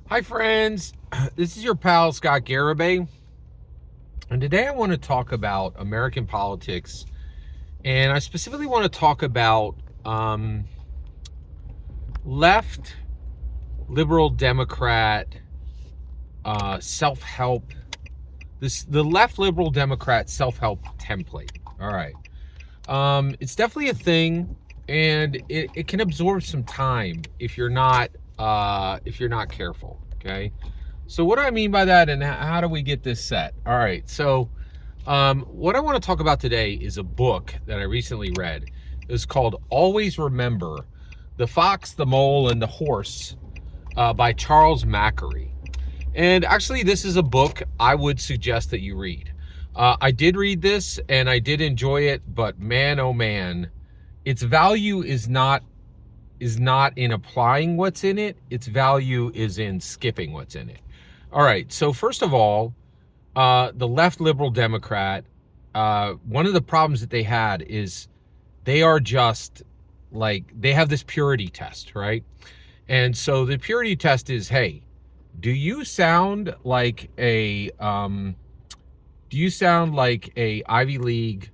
Hi, friends. This is your pal, Scott Garibay. And today I want to talk about American politics. And I specifically want to talk about left, liberal Democrat, self-help. The left liberal Democrat self-help template. All right. It's definitely a thing, and it can absorb some time if you're not careful. Okay. So what do I mean by that, and how do we get this set? All right. So what I want to talk about today is a book that I recently read. It's called Always Remember: The Fox, the Mole, and the Horse by Charles Mackesy. And actually, this is a book I would suggest that you read. I did read this and I did enjoy it, but man, oh man, its value is not in applying what's in it. Its value is in skipping what's in it. All right. So first of all, the left liberal Democrat, one of the problems that they had is they are just like, they have this purity test, right? And so the purity test is, hey, do you sound like a Ivy League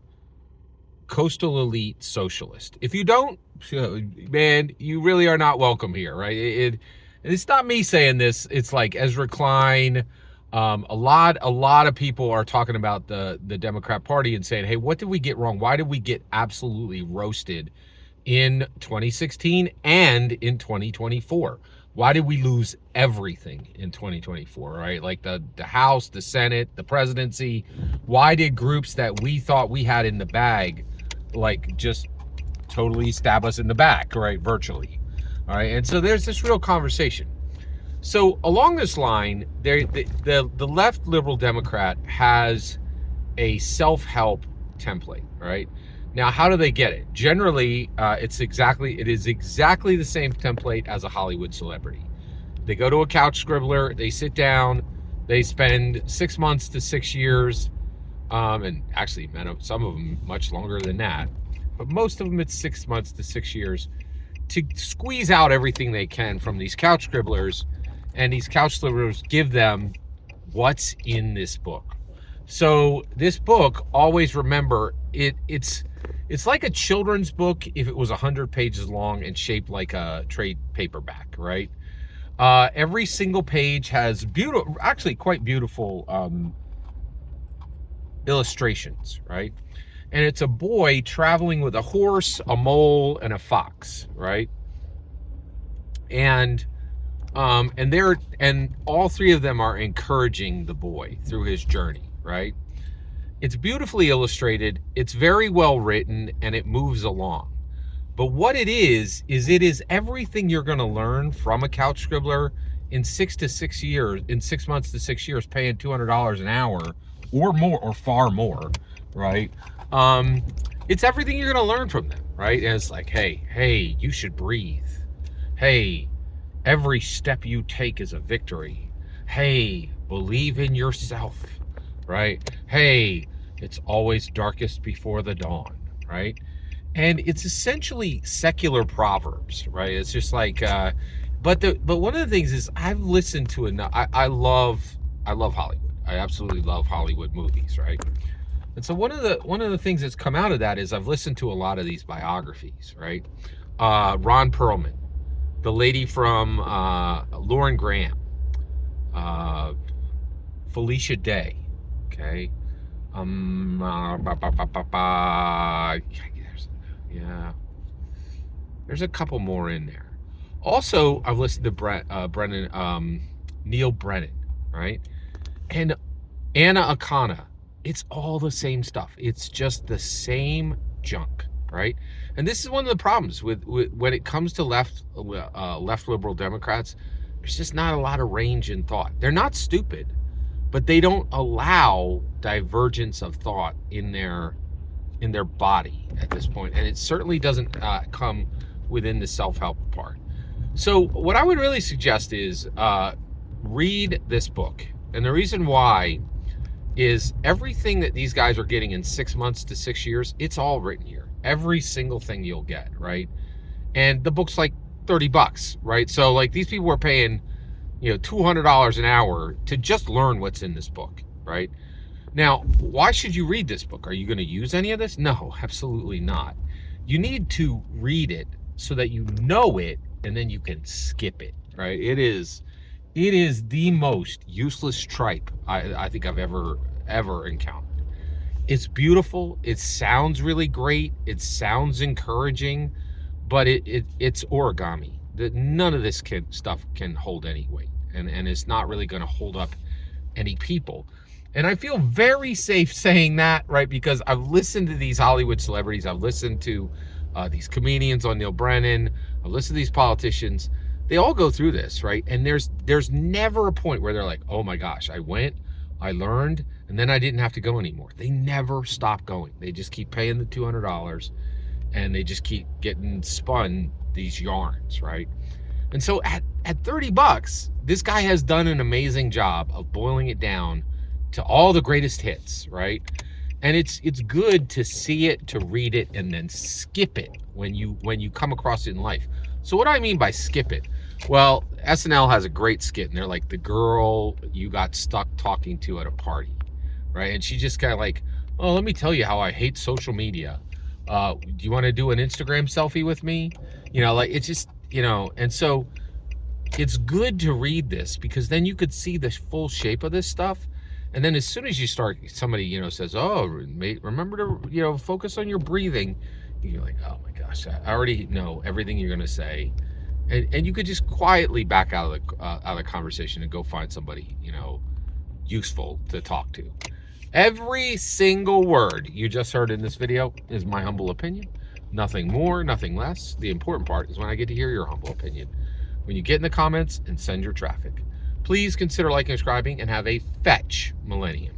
coastal elite socialist? If you don't, man, you really are not welcome here, right? It's not me saying this. It's like Ezra Klein. A lot of people are talking about the Democrat Party and saying, hey, what did we get wrong? Why did we get absolutely roasted in 2016 and in 2024? Why did we lose everything in 2024, right? Like the House, the Senate, the presidency. Why did groups that we thought we had in the bag, like, just totally stab us in the back, right? Virtually. All right. And so there's this real conversation. So along this line, the left liberal Democrat has a self-help template, right? Now, how do they get it? Generally, it is exactly the same template as a Hollywood celebrity. They go to a couch scribbler, they sit down, they spend 6 months to 6 years, and actually, some of them much longer than that, but most of them it's 6 months to 6 years to squeeze out everything they can from these couch scribblers, and these couch scribblers give them what's in this book. So this book, Always Remember, it's like a children's book if it was 100 pages long and shaped like a trade paperback, right? Every single page has quite beautiful illustrations, right? And it's a boy traveling with a horse, a mole, and a fox, right? And all three of them are encouraging the boy through his journey, right? It's beautifully illustrated, it's very well written, and it moves along. But what it is everything you're going to learn from a couch scribbler in 6 months to 6 years, paying $200 an hour or more, or far more, right? It's everything you're going to learn from them, right? And it's like, hey, you should breathe. Hey, every step you take is a victory. Hey, believe in yourself, right? Hey, it's always darkest before the dawn, right? And it's essentially secular proverbs, right? It's just like, but one of the things is I've listened to enough. I love Hollywood. I absolutely love Hollywood movies, right? And so one of the things that's come out of that is I've listened to a lot of these biographies, right? Ron Perlman, the lady from Lauren Graham, Felicia Day, okay? There's a couple more in there. Also, I've listened to Neil Brennan, right? And Anna Akana. It's all the same stuff. It's just the same junk, right? And this is one of the problems with when it comes to left liberal Democrats. There's just not a lot of range in thought. They're not stupid, but they don't allow divergence of thought in their body at this point, and it certainly doesn't come within the self-help part. So what I would really suggest is read this book, and the reason why is everything that these guys are getting in 6 months to 6 years, it's all written here. Every single thing you'll get, right? And the book's like $30, right? So like these people are paying $200 an hour to just learn what's in this book, right? Now, why should you read this book? Are you going to use any of this? No, absolutely not. You need to read it so that you know it, and then you can skip it, right? It is the most useless tripe I think I've ever encountered. It's beautiful. It sounds really great. It sounds encouraging, but it's origami. None of this stuff can hold any weight, and it's not really going to hold up any people. And I feel very safe saying that, right? Because I've listened to these Hollywood celebrities. I've listened to these comedians on Neil Brennan. I've listened to these politicians. They all go through this, right? And there's never a point where they're like, oh my gosh, I went, I learned, and then I didn't have to go anymore. They never stop going. They just keep paying the $200, and they just keep getting spun these yarns, right? And so at $30, this guy has done an amazing job of boiling it down to all the greatest hits, right? And it's good to see it, to read it, and then skip it when you come across it in life. So what do I mean by skip it? Well, SNL has a great skit, and they're like, the girl you got stuck talking to at a party, right? And she just kind of like, oh, let me tell you how I hate social media. Do you want to do an Instagram selfie with me? Like, it's just, and so it's good to read this, because then you could see the full shape of this stuff. And then as soon as you start, somebody, says, oh, remember to, focus on your breathing. You're like, oh my gosh, I already know everything you're going to say. And you could just quietly back out of the conversation and go find somebody, useful to talk to. Every single word you just heard in this video is my humble opinion. Nothing more, nothing less. The important part is when I get to hear your humble opinion. When you get in the comments and send your traffic. Please consider liking and subscribing, and have a fetch millennium.